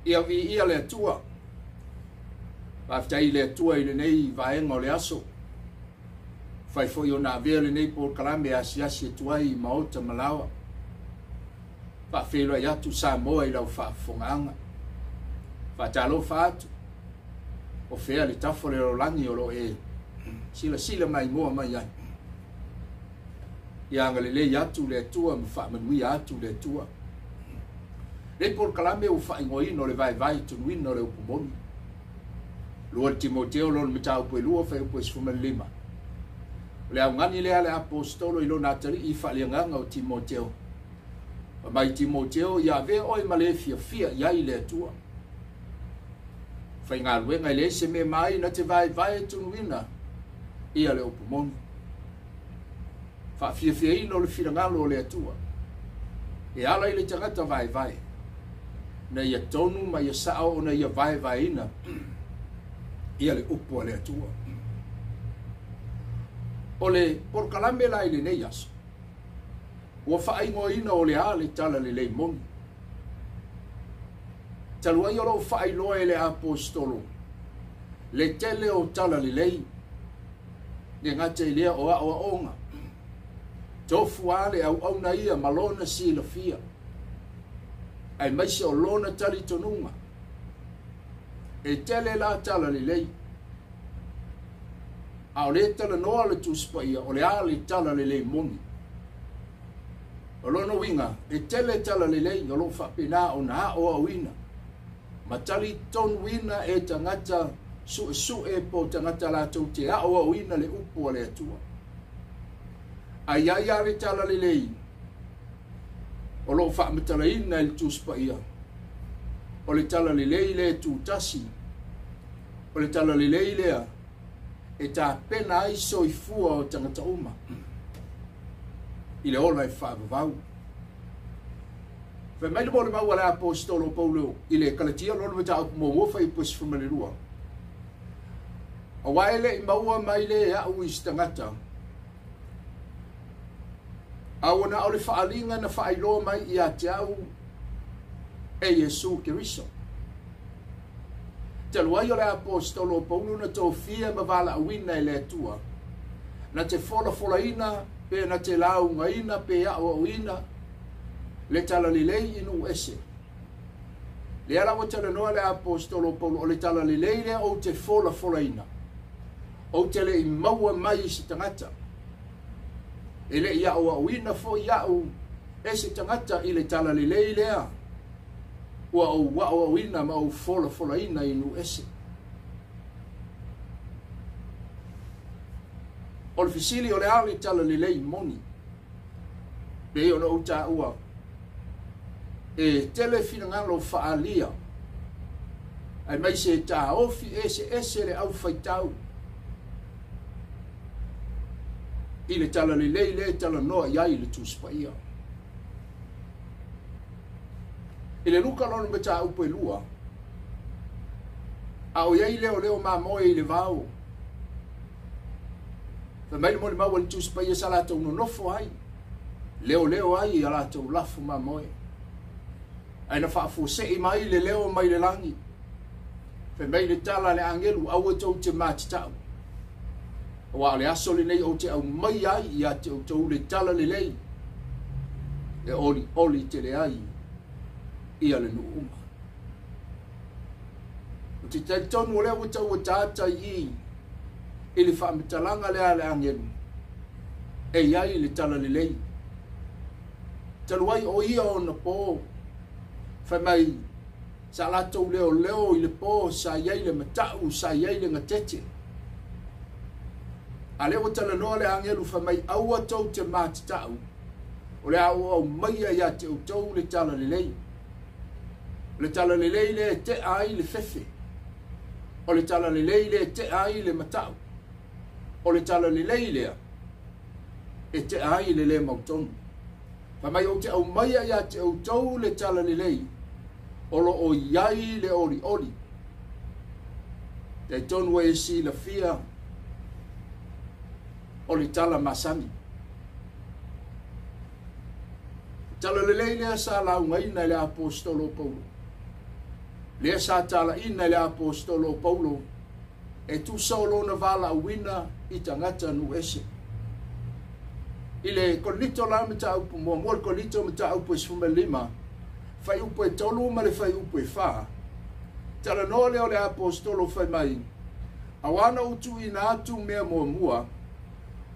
ia vi ia le tua pa tai le tua ile nei vaenga o le aso fai foi ona vele nei por kalame asi tuai maota malawa pa felo ia tu Samoa i lau fa fonganga fa talo fatu o fea le tafole lo langi o lo e sila mai moa mai ai ia ngale le atu le tua mfa manui atu le tua le por kalame o fa ingoino le Vaevae tonuina le upumoni Lua Timoteo lo mitau pue lua fe pue sfuma lima le au ngani le ale apostolo ilo natari i fa le nganga o Timoteo mai Timoteo ia ve oi male fia ia i le tua fa inga luenga le se me mai na te Vaevae tonuina ia le upumoni fa fia ino le filangalo le tua e ala i le tangata Vaevae na ia tonu ma ia sao o na ia Vaevae ina ia le upo le atua o le por kalame la ile nei aso ua whaingoina o le a le tala le lei moni talua i o lo whailoa e le apostolo le tele o tala le lei ne ngata i lea o a onga tofu ale au na ia malona si la fia ai maise o lona tali tonunga e tele la tala le lei a o le tala noa le tuspaia o le a le tala le lei moni o lono winga e tele tala le lei o lo whapena o na o awina ma tali ton wina e tangata su e po tangata la tau te a o awina le upo le atua ai le tala le lei o lo whametala ina le tuspaia o le tala le lei le tutasi o le tala le lei lea e ta pena ai soifua o tangata uma i le ola e whaavavau fe mai le mole mau ala apostolo Paulo i le kalatia lolo me ta momofa i pus fumalirua a waele i maua mai le au i stangata awana o le whaalinga na whaailoa mai i a te au e Yesu Kiriso. Te luai o le apostolo Paulo na tō fia ma wala awina i le tua. Na te fola ina, pe na te launga ina, pe au awina, le tala li lei inu ese. Le ala wa tala noa le apostolo Paulo o le tala li lei le o te fola ina. O te le i maua mai si tangata. E le ia o awina fo ia o ese tangata i le tala li lei lea. Ua o wina ma o fola ina inu ese. O le fisili o le ali tala li lei moni. Pe o na uta ua. E tele fina ngalo faalia. Ai mai se ta ofi ese le au faitau. I le tala li lei le tala noa iai le tuspaia. I le luka lono me ta upo e lua. A o iei leo mamoe i le vau. Fa mai le mole mau le tuspaia sa la tau no nofo ai. Leo ai i ala tau lafu mamoe. Ai na whaafu se i mai le leo mai le langi. Fa mai le tala le angelu au e tau te matitau. Wa le asoli nei o te au mai ai i a te tau le tala le lei. E oli te le ai. Ia le nu uma. O te taitonu o lea wata o tata i le whamitalanga lea le angenu. E iai le tala le lei. Taluai o ia o na pō. Whai mai sa latou leo i le pō sa iai le matau sa iai le ngatete. A lea wata le noa le angenu whai mai aua tau te mātitau. O lea au maia ia te utau le tala le lei. Le tala le lei le te ai le fefe. O le tala le lei le te ai le matau. O le tala le lei lea. E te ai le mautonu. Pa mai o te au maia ia te au tau le tala le lei. O lo o iai le oli. Te tonu e si la fia. O le tala masani. Tala le lei lea sa lau ngaina le apostolo Paulo. Le sa tala ina le apostolo Paulo e tu solo na vala wina i tangata nu ese. Ile kolito la mta upu mo kolito mta upu sfume lima fai upu e tolu ma le fai upu e fa. Tala no le o le apostolo fai mai awana utu ina atu mea mua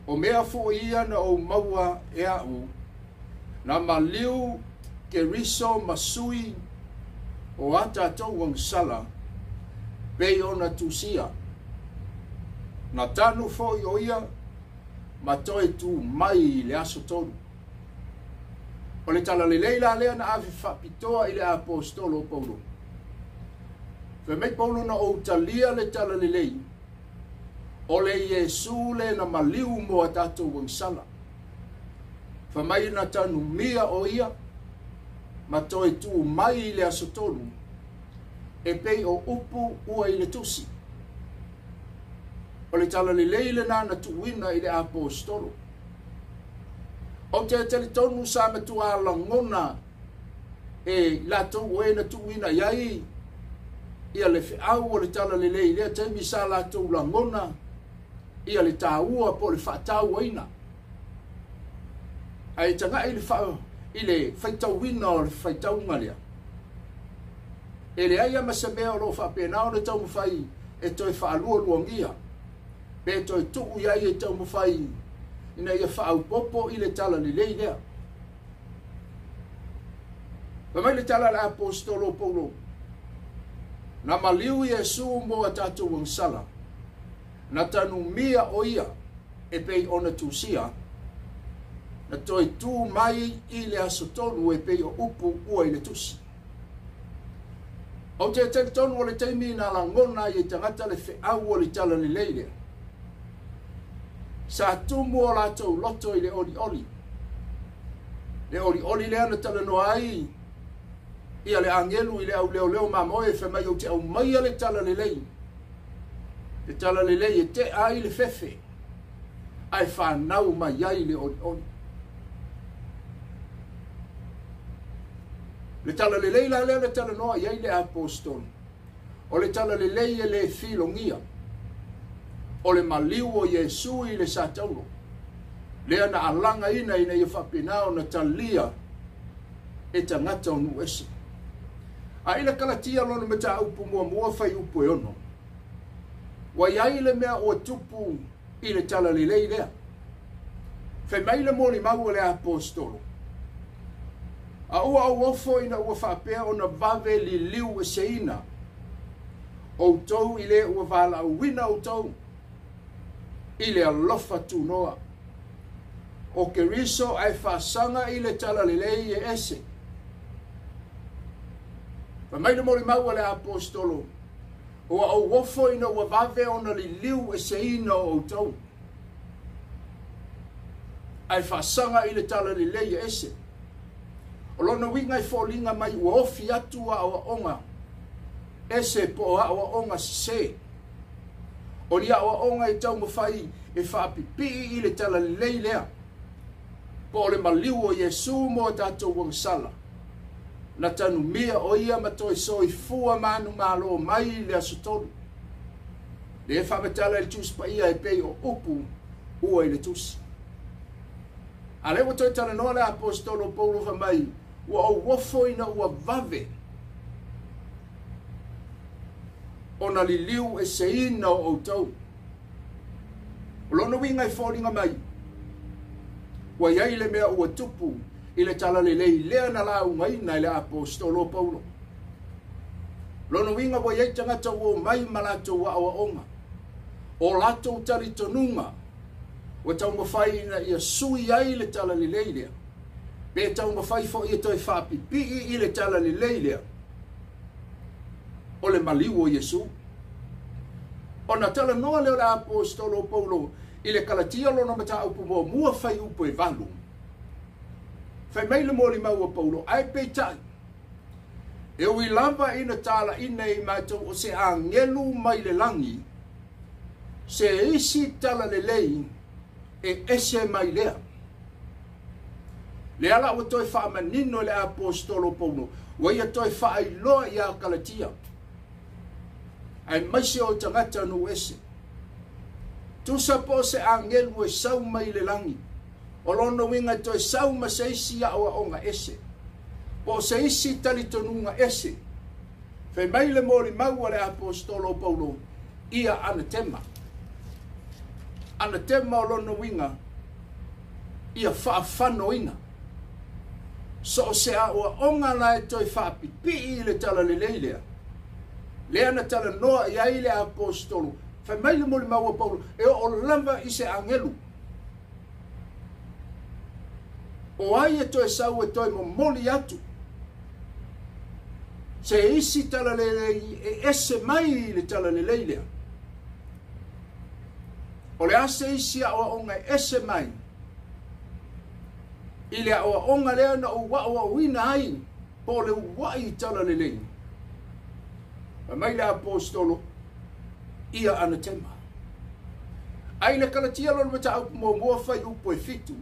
o mea fo ia na o maua e au na maliu ke riso masui o ata tau wang sala pe ona tusia na tanu fo i oia ma toi tu mai le aso tonu o le tala le leila lea na avi whapitoa i le apostolo Paulo fe mei Paulo na o talia le tala le lei o le Yesu le na maliu mo a tatou wang sala fa mai na tanu mia o ia ma toi tu mai le aso tonu e pei o upu ua i le tusi o le tala le leile na tuuina i le apostolo o te tele tonu sa me tu ala ngona e la tou e na tuuina iai ia le fiau o le tala le leile te mi sa la tou la ngona ia le taua po le whaatau aina ai tanga i le whao i le whaitauina o le whaitau ngalia e le aia masamea o lo whapenao na tau mwhai e toi whaalua luangia pe toi tuku iai e tau mwhai ina ia whaau popo i le tala li lei lea pa mai le tala le apostolo Paulo na maliu Yesu mo a tatou wang sala na tanu mia o ia e pei ona tusia na toi tu mai i le aso tonu e pei o upu ua i le tusi o te te tonu o le teimi na la ngona i tangata le whiau o le tala le leile sa tumu o la tau loto i le oli oli le ana tala no ai ia le angelu i le au leo mamoe fe mai o te au mai le tala le lei le tala le lei e te ai le fefe ai whanau mai ai le oli oli le tala le lei la le tala noa iai le apostol o le tala le lei e le filongia o le maliu o Yesu i le sataulo le ana alanga ina i whapinao na talia e tangata o nu esi a ila kalatia lona me ta upu mua fai upu e ono wa iai le mea o tupu i le tala le lei lea fai mai le moli mau le apostolo a ua au ofo ina ua whapea o na Vaevae li liu e seina o tau i le ua wala wina o tau i le alofa tu noa o ke riso ai whasanga i le tala le lei e ese pa mai le mori mau le apostolo o au ofo ina ua Vaevae o na li liu e seina o tau ai whasanga i le tala le lei e ese o lona winga i fōlinga mai ua ofi atu a awa onga ese po a awa onga se o lia awa onga i tau mawhai e whaapipi i le tala lei lea po o le maliu o Yesu mo tatou wang sala na tanu mia o ia matoi soi fua manu malo mai le asutolu le e whametala le tus pa ia e pei o upu ua i le tus a le watoi tala noa le apostolo Paulo fa mai ua au wofo ina ua Vaevae ona li liu e seina o outau o lona winga i fōlinga mai ua iai le mea ua tupu i le tala le lei lea na la ungaina i le apostolo Paulo lona winga ua iai tangata ua mai malato wa awa onga o lato tali tonunga ua tau mawhai ina ia sui ai le tala le lei lea pe tau mawhai fo ia toi whapipi i le tala le lei lea o le maliu o Yesu o na tala noa leo le apostolo Paulo i le kalatia lona mata upu mua whai upu e valu whai mai le moli mau o Paulo ai pe tai e ui lava ina tala ina i mātou o se angelu mai le langi se isi tala le lei e ese mai lea le ala o toi wha manino le apostolo Paulo wa ia toi wha ailoa i a kalatia ai maise o tangata no ese. Tusa po se angelu e sau mai le langi. O lono winga to e sau ma se isi a oa onga ese. Po se isi tali tonunga ese. Fe mai le mori maua le apostolo Paulo. Ia anatema. Anatema o lono winga. Ia whaafanoina. So se a oa onga la e toi whaapipi le tala le leilea. Lea na tala noa ia i le apostolo. Fe mai le mori maua Paulo. E o lamba i se angelu. O ai e toi sau e toi mo moli atu. Se isi tala le e ese mai le tala le leilea. O le ase isi a oa onga ese mai. Ile a oa onga lea na oa wina ai. Po le wai tala le leilea. Ma mai le apostolo. Ia anatema. Ai le kalatia lor mata au mo mua fai upo e fitu.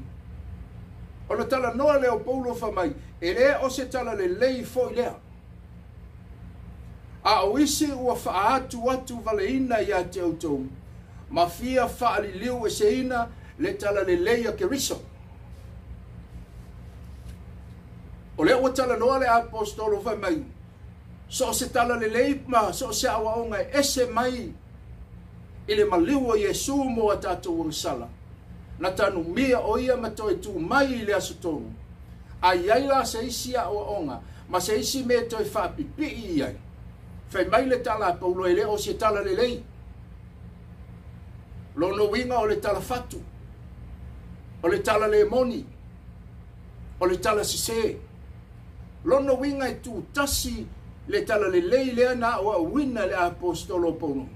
O le tala noa leo Paulo fa mai. E lea o se tala le lei foi lea. A o isi ua faa atu valeina ia te autou. Ma fia faa li liu e seina le tala le leia ke riso. O lea ua tala noa le apostolo fa mai. So se tala le lei ma so se awa onga ese mai. Ile maliu o Yesu mo a tatou sala. Na tanu mia o ia matoi tu mai le asutonu. Ai ai la se isi a o onga. Ma se isi me toi faa pipi iai. Fai mai le tala Paulo ele o se tala le lei. Lono winga o le tala fatu. O le tala le moni. O le tala sise. Lono winga e tu tasi le tala le lei lea na o a wina le apostolo Paulo.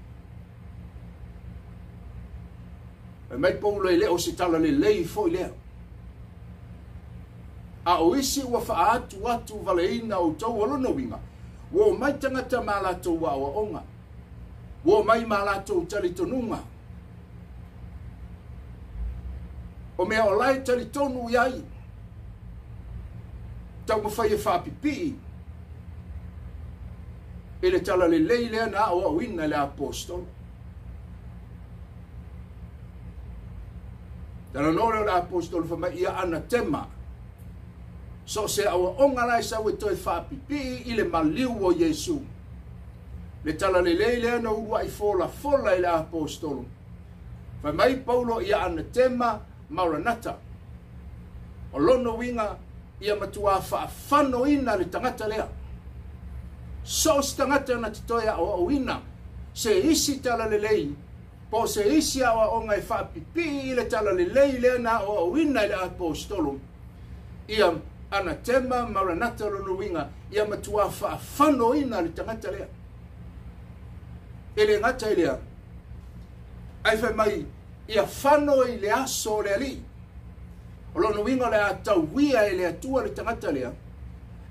Fai mai Paulo ele o se tala le lei foi lea. A o isi ua faa atu valeina o tau o lono winga. Wo mai tangata malato wa onga. Wo mai malato tali tonunga. O mea o lai tali tonu iai. Tau mo fai e whapipi. Ele tala le leile na o awina le apostol. Tala nore le apostol whama ia anatema. So se awa onga lai sa we toi whapipi i le maliu o Yesu. Le tala le leile na ua i fola i le apostolo. Whai mai Paulo ia anatema maranata. O lono winga ia matua whaafano ina le tangata lea. So se tangata na titoia o awina. Se isi tala le lei. Po se isi awa onga i whapipi i le tala le leile na o awina i le apostolo. Ia anatema maranata lono winga ia matua whaafano ina le tangata lea. Ele ngata ilea. Ai whai mai ia whano i le aso le ali. O lono winga le atau wia i le atua le tangata lea.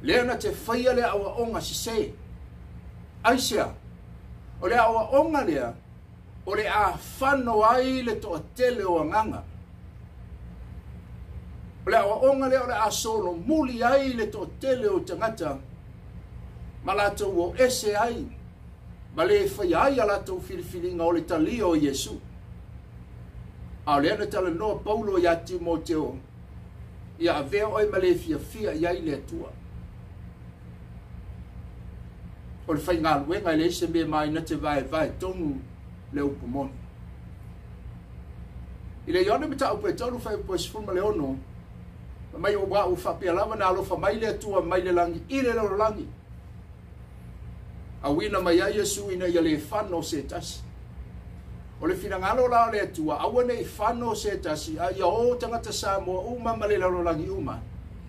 Lea na te whaia lea awa onga sise. Aisea. O lea awa onga lea. O le a whano ai le toa tele o anganga. O le awa onga lea o le a solo muli ai le to tele o tangata. Ma lato o ese ai. Ma le whai ai a lato filifilinga o le talio o Yesu. A lea na tala noa Paulo ia Timoteo. Ia avea oi ma le fia iai le atua. O le whai ngā luenga i le ise me mai na te Vaevae tonu le upumoni. I le ione me ta upe tonu whai upo sifuma le ono. Mai o wa u whapea lama na alofa mai le atua mai le langi, i le loro langi. A wina mai a Yesu ina ia le whano se tasi. O le whina ngalo lao le atua, awane i whano se tasi, a ia o tangata Samoa uma ma le loro langi uma,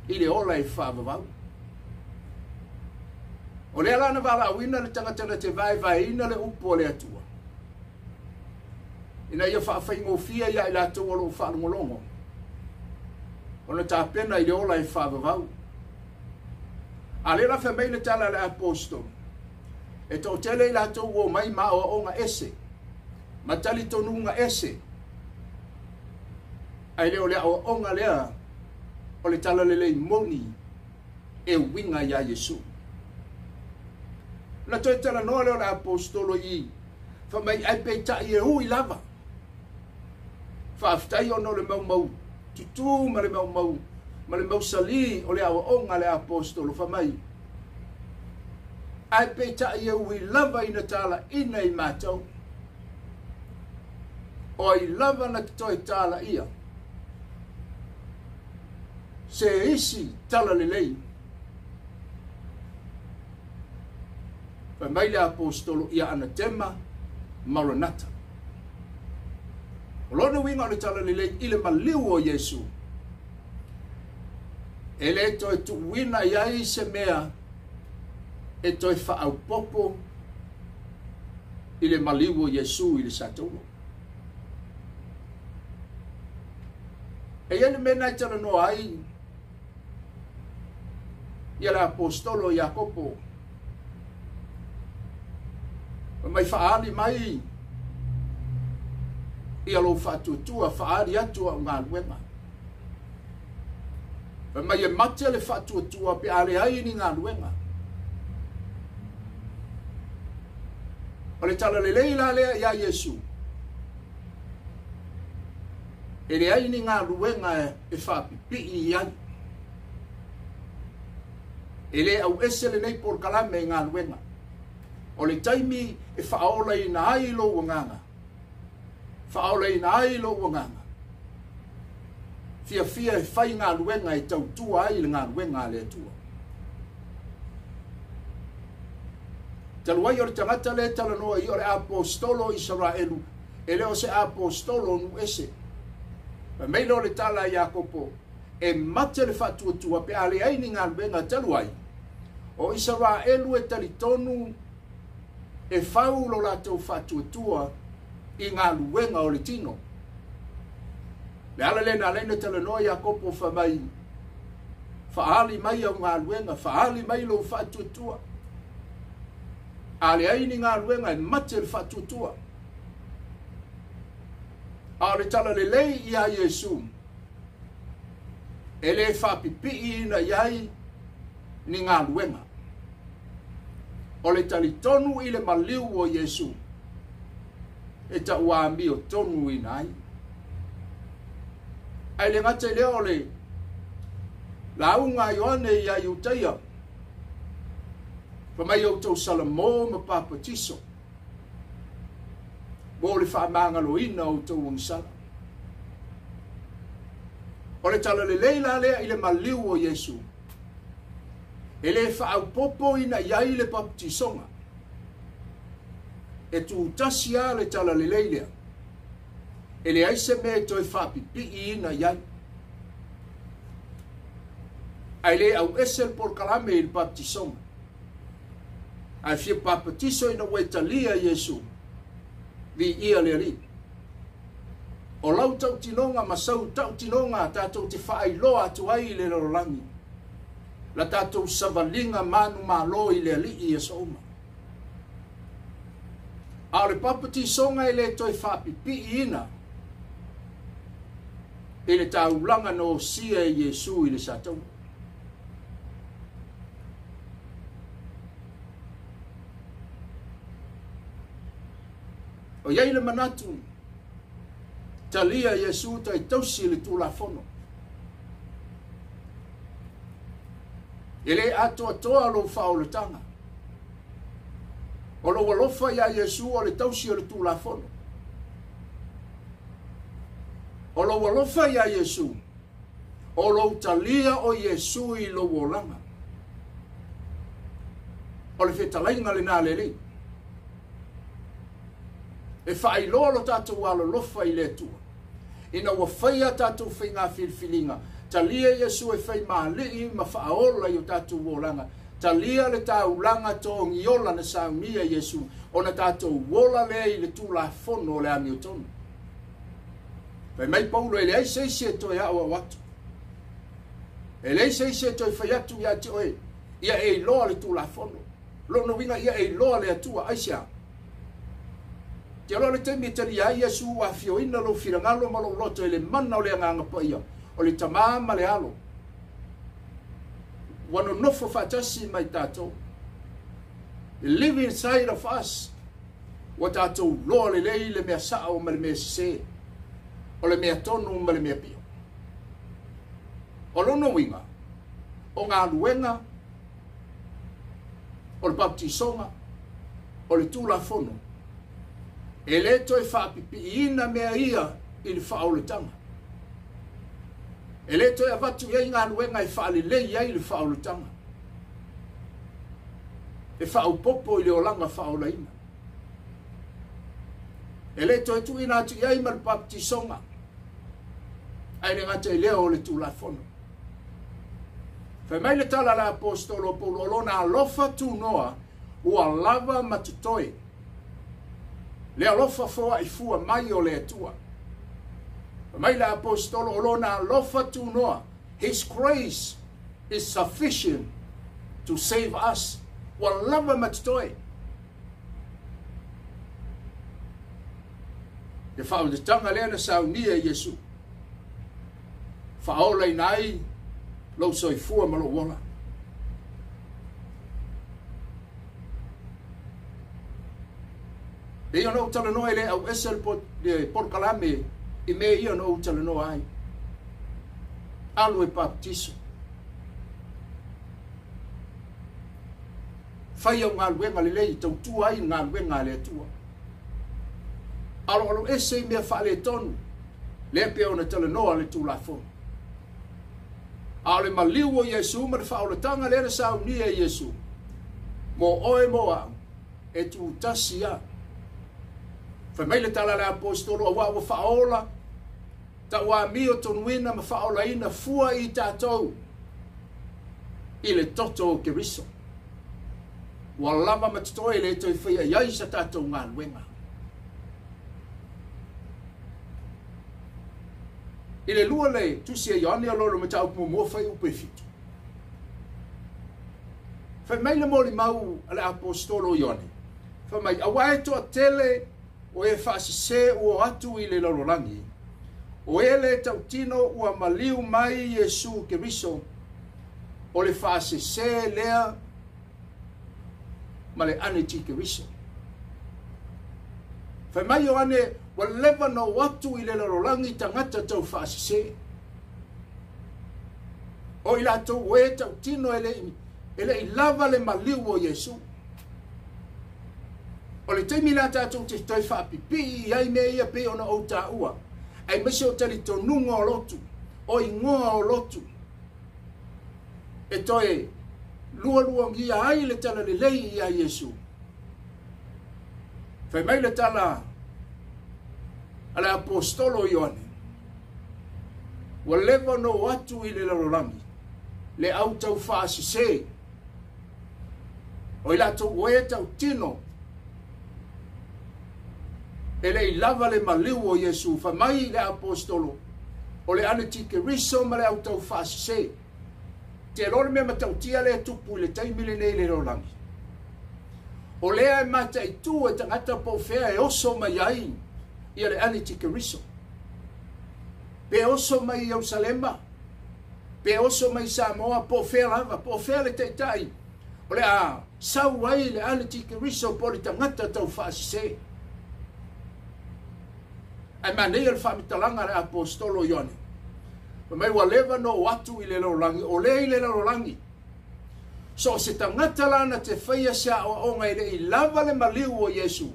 i le ola i whaavavau. O le alana wala a wina le tangata na te Vaevae ina le upo le atua. Ina ia whaafai ia i la atua lo whaanungolongo. Ona ta pena i le ola i whaavavau. A le rafa mai le tala le apostol. E tau tele i lato uo mai ma o onga ese. Ma tali tonunga ese. Ai leo lea o onga lea. O le tala le lei moni. E winga ia Yesu. Na toi tala noa leo le apostolo i Fa mai ai pe ta e hui lava. Fa aftai ono le mau tutu ma le mau sali o le awa onga le apostolo fa mai. Ai pe ta e hui lava ina tala ina I mātou. O I lava na toi tala ia. Se isi tala le lei. Fa mai le apostolo ia anatema Maranatha. O lona winga o le tala le lei ile maliu o Yesu. Ele toi tu wina iai se mea e toi whaau popo ile maliu o Yesu ile satolo. E ele mena tala no ai ia le apostolo Iakopo. Mai whaali mai ia lo whatutua whaari atua o ngā luenga. Mai e mate le whatutua pe ale ai ni ngā luenga. O le tala le leila lea ia Yesu. E le ai ni ngā luenga e whapipi I ai. E le au ese le nei por kalame ngā luenga. O le taimi e whaola I na ai lo wanganga. Whaola I na ai lo wanganga. Fia e whai ngā luenga e tau tua ai le ngā luenga le tua. Taluai o le tangata le talanoa I o le apostolo Israelu. E leo se apostolo nu ese. Ma meilo le tala Iakopo. E mate le whatuatua pe ale ai ni ngā luenga taluai. O Israelu e talitonu e whau lo latou whatuatua I ngā luenga o le tino. Le ala lena lena talanoa Iakopo whamai. Whaali mai au ngā luenga, whaali mai lo whatuatua. Ale ai ni ngā luenga e mate le whatuatua. A le tala le lei ia Yesu. E le whapipi ina iai ni ngā luenga. O le talitonu I le maliu o Yesu. E ta uami o tonu I nai. Ai le ngate leo le launga Ioane ia Iuteia. Pa mai o tau salamo ma papatiso. Mo le whaamanga loina o tau wangsala. O le tala le leila lea I le maliu o Yesu. E le whaau popo ina iai le baptisonga. E tu tasia le tala le leilea. E le aise me toi whapipi ina iai. Ai le au esel por kalame il baptisonga. Ai fia baptiso ina waitalia Yesu. Vi ia le ri. O lau tau tinonga masau tau tinonga tatou te whaailoa atu ai le rolangi. La tatou savalinga manu malo I le alii e souma. A le papati songa I le toi whapipi ina. E le taulanga no sia e Yesu I le satou. O iai le manatu. Talia Yesu tai tausi le tulafono. Ele ato atoa lo whaoletanga. O lo walofa ia Yesu o le tausi o le tulafono. O lo walofa ia Yesu. O lo talia o Yesu I lo wolanga. O le whetalainga le nā lele. E whaailoa lo tātou walo lofa I le tua. Ina wawhaia tātou whainga whilwhilinga. Talia Yesu e whai maali'i ma whaaola I o tātou wolanga. Talia le taulanga tō ngiola na saunia Yesu. O na tātou wola lea I le tulafono o le ami o tonu. Pai mai paulo e le aiseise e toi awa watu. E le aiseise e toi whai atu ia te oe. Ia e loa le tulafono. Lono winga ia e loa le atua aisia. Te alo le temi tali ai Yesu a fioina lo firangalo ma lo loto e le mana o le anganga pa ia. O le tamama le alo. Wano nofo fatasi mai tato. They live inside of us. ua tātou loa lelei le mea sa'o ma le mea sese, o le mea tonu ma le mea pio. O lono winga, o ngā luenga, o le baptisonga, o le tulafono, e le toi whaapipiina mea ia i le whaolutanga. E le toi avatu iai ngā luenga i whaalelei iai le whaolutanga. E whaopopo i le olanga whaolaina. E le toi tuina atu iai ma le baptisonga, ai le ngata i leo o le tulafono. Fa mai le tala la apostolo Paulo lona alofa tu noa ua lava matutoi. Le alofa foa i fua mai o le atua. Fa mai le apostolo lona alofa tu noa. His grace is sufficient to save us. Ua lava matutoi. Ke whao te tanga lea na saunia Yesu. Whaola i nai lau soifua ma lo wala. E ia no utala noa ele au esel por kalame i me ia no utala noa ai. Alu e baptiso. Whai au ngā luenga le lei tau tu ai ngā luenga le atua. Alo ese mea whaale tonu. Le peo na tala noa le tu la fonu. Ale maliu o Yesu ma whaulatanga lera sau ni e Yesu. Mo oe moa e tu tasia. Whamaile tala le apostolo a wawa whaola. Ta wa mio tonuina ma whaola ina fua i tātou. I le toto o Keriso. Wa lama matutoi le toi whaia iai sa tātou ngā luenga. I le lua le tusi e Ioane alolo me tau mo fai upe fitu. Fai mai le moli mau ale apostolo Ioane. Fai mai awae toa tele o e whaasise ua atu i le lolorangi. O e le tautino ua maliu mai Yesu Keriso o le whaasise lea ma le aneti Keriso. Fai mai Ioane wa leva no watu i le lolorangi tangata tau whaasise. O i lato ue tau tino ele i lava le maliu o Yesu. O le teimi la tātou te toi whaapipi i ai mea ia pe ona o tā ua. Ai mese o tali tonunga o lotu. O i ngoa o lotu. E toi lua ngia ai le tala le lei i a Yesu. Fai mai le tala ala apostolo Ioane. Wa leva no watu i le lalorangi. Le au tau whaasise. O ila tau oe tau tino. Ele i lava le maliu o Yesu. Fa mai le apostolo. O le aneti Keriso ma le au tau whaasise. Te lore me matau tia le tupu le taimile nei le lalorangi. O lea e mata i tu e tangata po fea e oso mai ai. Ia le aneti Keriso. Pe oso mai Jerusalema. Pe oso mai Samoa po fea lava. Po fea le teitai. O le a sau ai le aneti Keriso po le tangata tau whaasise. Ai manei al whamitalanga le apostolo Ioane. Mai wa leva no watu i le lolorangi. O le i le lolorangi. So se tangata lana te whaia sa o onga i lava le maliu o Yesu.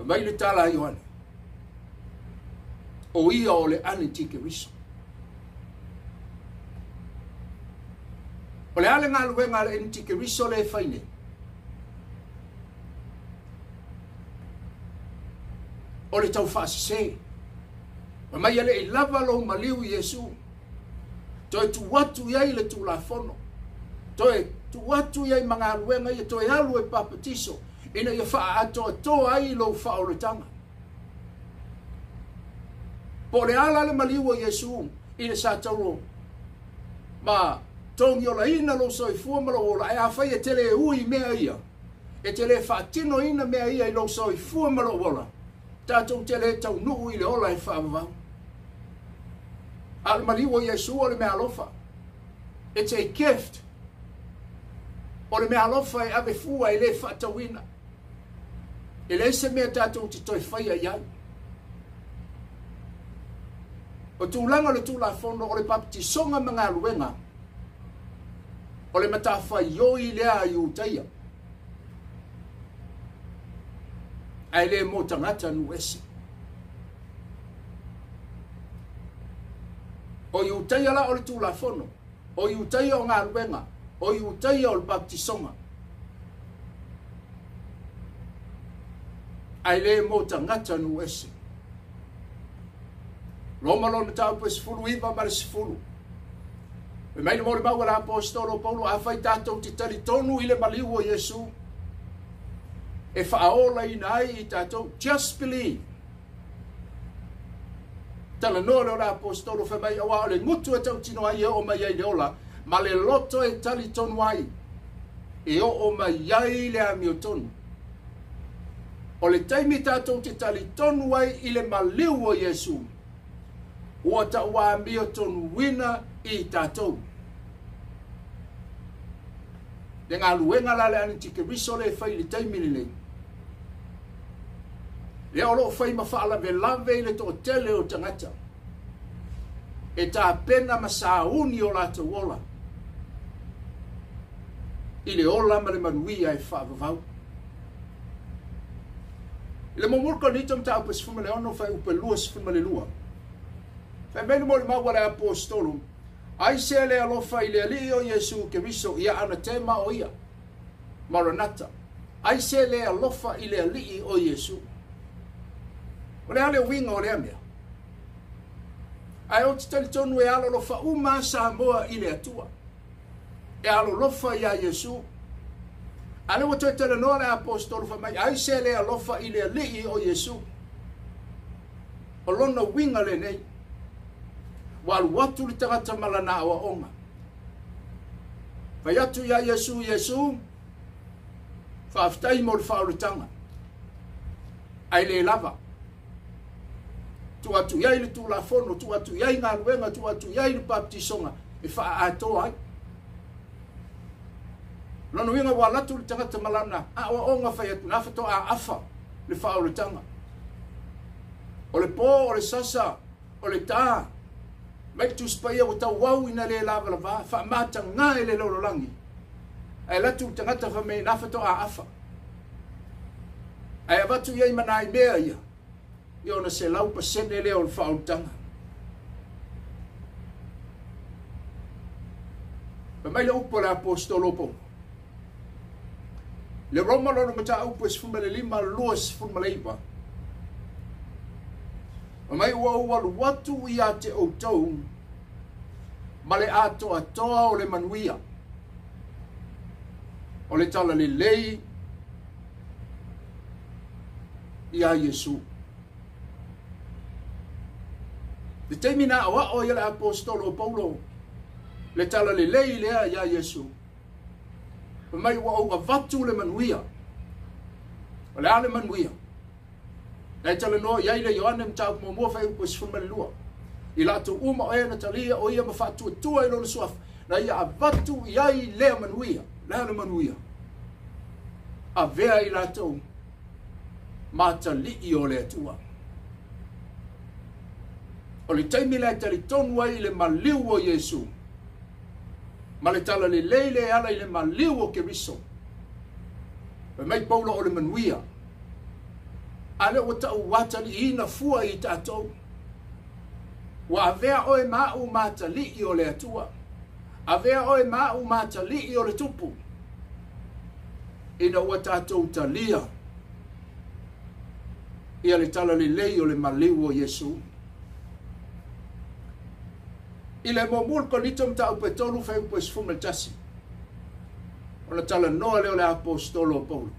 Mai le tala Ioane. O ia o le aneti Keriso. O le ale ngā luenga le aneti Keriso le whaine. O le tau whaasise. Mai ale i lava lo maliu Yesu. Toi tu watu iai le tu la fono. Toi tu watu iai mga luenga ia toi alu e papatiso. Ina ia wha ato ai lo whaoretanga. Po le ala le maliu o Yesu ina sa tauro. Ma tongi o la ina lo soifua ma lo ola. E a whai e tele e ui mea ia. E tele whaatino ina mea ia i lo soifua ma lo ola. Tātou tele tau nuu i le ola e whaavavau. A le maliu o Yesu o le mea alofa. It's a gift. O le mea alofa e ave fua e le whaatawina. E le se mea tātou te toi whaia iai. O tūlanga le tūla whono o le papiti songa mga luenga. O le matawhai ioi lea i utaia. Ai le mo tangata nu ese. O i utaia la o le tūla whono. O i utaia o ngā luenga. O i utaia o le papiti songa. Ai le mo tangata nu ese. Roma lo na tau pe sifuru iwa ma le sifuru. E mai le mo le mau ala apostolo Paulo a fai tātou te tali tonu i le maliu o Yesu. E whaaola i nai i tātou. Just believe. Tala noa le ola apostolo wha mai awa o le ngutu e tau tino ai o mai ai le ola. Ma le loto e tali tonu ai. E o mai ai le ami o tonu. O le taimi tātou te tali tonu ai i le maliu o Yesu. Ua ta ua mio tonu wina i tātou. Le ngā luenga la le ane tike riso le whai le taimini le. Le olo whai ma whaala ve lave i le to tele o tangata. E tā pena ma sauni o la te wola. I le ola ma le manuia e whaavavau. Le momurka nitam ta upes fuma le ono whai upe luas fuma le lua. Fai meni mo le maua le apostolo. Ai se le alofa i le ali o Yesu ke riso ia ana tema o ia. Maranata. Ai se le alofa i le ali o Yesu. O le ale winga o le amea. Ai o te tali tonu e alo lofa uma Samoa i le atua. E alo lofa i a Yesu. Ale o te tele noa le apostolo fa mai. Ai se le alofa i le ali o Yesu. O lona winga le nei. Walu watu li tangata malana awa onga. Vai atu ya Yesu, Yesu. Whaaftai mo le whauritanga. Ai le lava. Tu atu yai le tu la fono, tu atu yai ngā luenga, tu atu yai le baptisonga. E wha atoa ai. Lono winga walatu li tangata malana. Awa onga whai atu nafato a afa le whauritanga. O le po, o le sasa, o le taa. Mai tu spaya o tau wau ina le lava lava, wha mata ngā e le lololangi. Ai latu tangata wha me nafato a afa. Ai avatu iai mana i mea ia. I ona se lau pa sene leo le whautanga. Pa mai le upo le apostolo po. Le Roma loro mata upo es fuma le lima luas fuma le ipa. O mai ua walu watu i a te outou, ma le ato atoa o le manuia. O le tala le lei i a Yesu. Le teimina awa o i le apostolo Paulo, le tala le lei lea i a Yesu. O mai ua ua vatu le manuia. O le ale manuia. Nei tala no iai le Leauanae mtau mo mua fai upo sifuma le lua. I lato uma o ena talia o ia mawhatu tua i lona suaf. Na ia a vatu iai lea manuia. Lea le manuia. A vea i lato mata li o le tua. O le taimi le tali tonu ai le maliu o Yesu. Ma le tala le leile ala i le maliu o Keriso. Pa mai Paulo o le manuia. Ale o tau watali ina fua i tātou. Wa avea oe mau mata li i o le atua. Avea oe mau mata li i o le tupu. Ina ua tātou talia. Ia le tala le lei o le maliu o Yesu. I le momul konitom tau pe tolu fai upo esfuma tasi. O le tala noa leo le apostolo Paulo.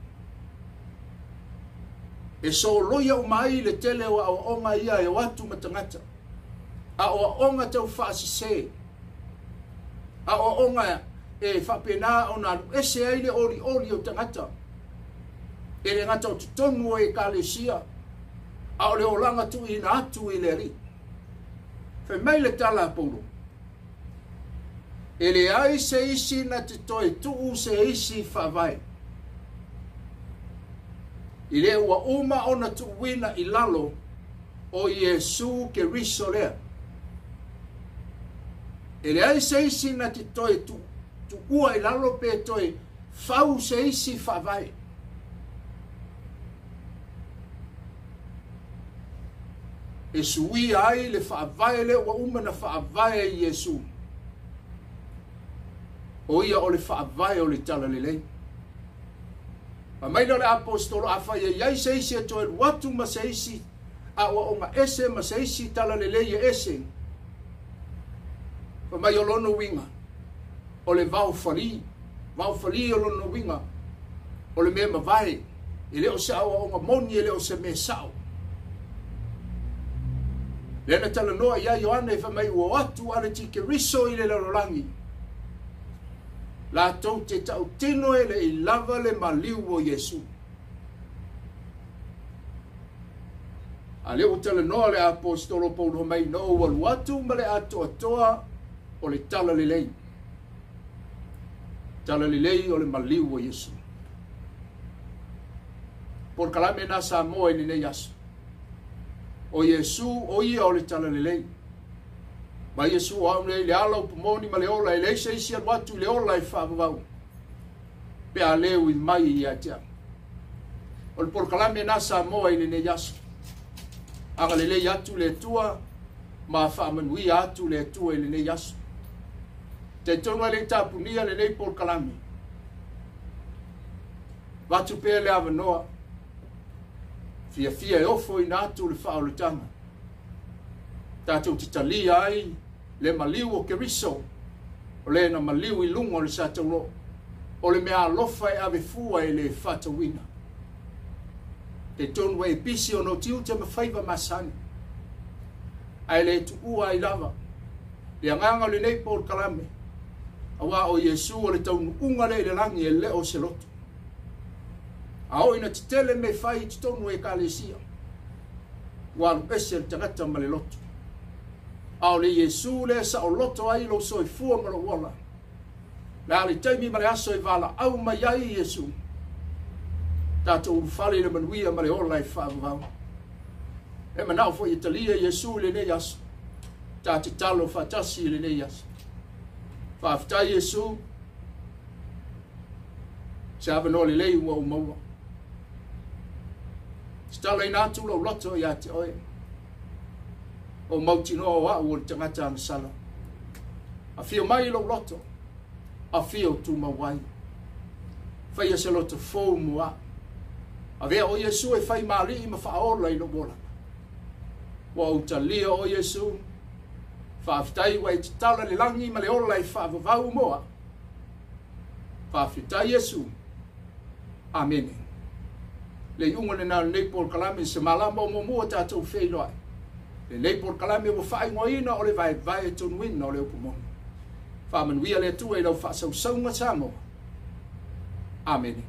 E so loia o mai le tele o onga ia e watu matangata. A o onga tau whaasise. A o onga e whapena o nā ese aile ori o tangata. E le ngata o tutonu e kalesia. A o le olanga tu i na atu i le ri. Whai mai le tala Paulo. E le ai se isi na te toe tuu se isi whawai. I le ua uma ona tuuina i lalo o Iesu ke riso lea. E le ai se isi na te toe ua i lalo pe toe whau se isi whawai. E sui ai le whaavai le ua uma na whaavai i Iesu. O ia o le whaavai o le tala lelei. Ma maina le apostolo a whaia iai se isi e toe watu ma se isi a ua o ma ese ma se isi tala lelei e ese. Ma mai o lono winga o le vau fali o lono winga o le mea mawai e leo se awa o ngā moni e leo se me sao. Lena tala noa ia Leauanae fa mai ua atu ale tike riso i le larolangi. La tau te tau tino e le i lava le maliu o Iesu. A leo tala noa le apostolo paulo mai no walu atu ma le ato atoa o le tala lelei. Tala lelei o le maliu o Iesu. Por kalame na Samoa ni ne yasu. O Iesu o ia o le tala lelei. Ma Iesu o au le ala o pumoni ma le ola e le se isi anu atu le ola e whaavavau. Pe a leo i mai i atia. O le porkalame na Samoa i ne yasu. Aga lelei atu le tua ma whaamanui atu le tua i ne yasu. Te tonu le tapunia le nei porkalame. Watu pe le avanoa. Fia e ofo i natu le whaolutanga. Tātou te talia ai le maliu o keriso. O le na maliu i lunga o le sataro. O le mea alofa e ave fua e le whatawina. Te tonu e pisi o no tiu te mawhaiva masani. Ai le tu ua i lava. Le anganga le nei por kalame. Awa o Iesu o le taunu unga le langi e leo se loto. Ao ina te tele me whai te tonu e kalesia. Walu ese le tangata ma le loto. Ao le Iesu le sa o loto ai lo soi fua ma lo wala. La le taimi ma le aso i vala au ma iai Iesu. Tato ufale le manuia ma le ola i whaavavau. E manao fo i talia Iesu le ne aso. Tato talo fatasi le ne aso. Whaaftai Iesu. Se avano le lei ua umaua. Stala ina atu lo loto ia te oe. O mauti noa wa o le tangata ana sala. A fio mai lo loto. A fio tu mawai. Fai se loto fou mua. A vea o Iesu e fai maali ima whaola i lo bola. Wa o talia o Iesu. Whaaftai wa i te tala le langi ma le ola i whaavavau moa. Whaafitai Iesu. Amen. Le unga na nei por kalame se malama o mo tatou feiloa. Le nei por kalame o fai ngoina o le Vaevae tonuina o le upumoni. Fa manuia le tu e lo fa sau sau Samoa. Amen.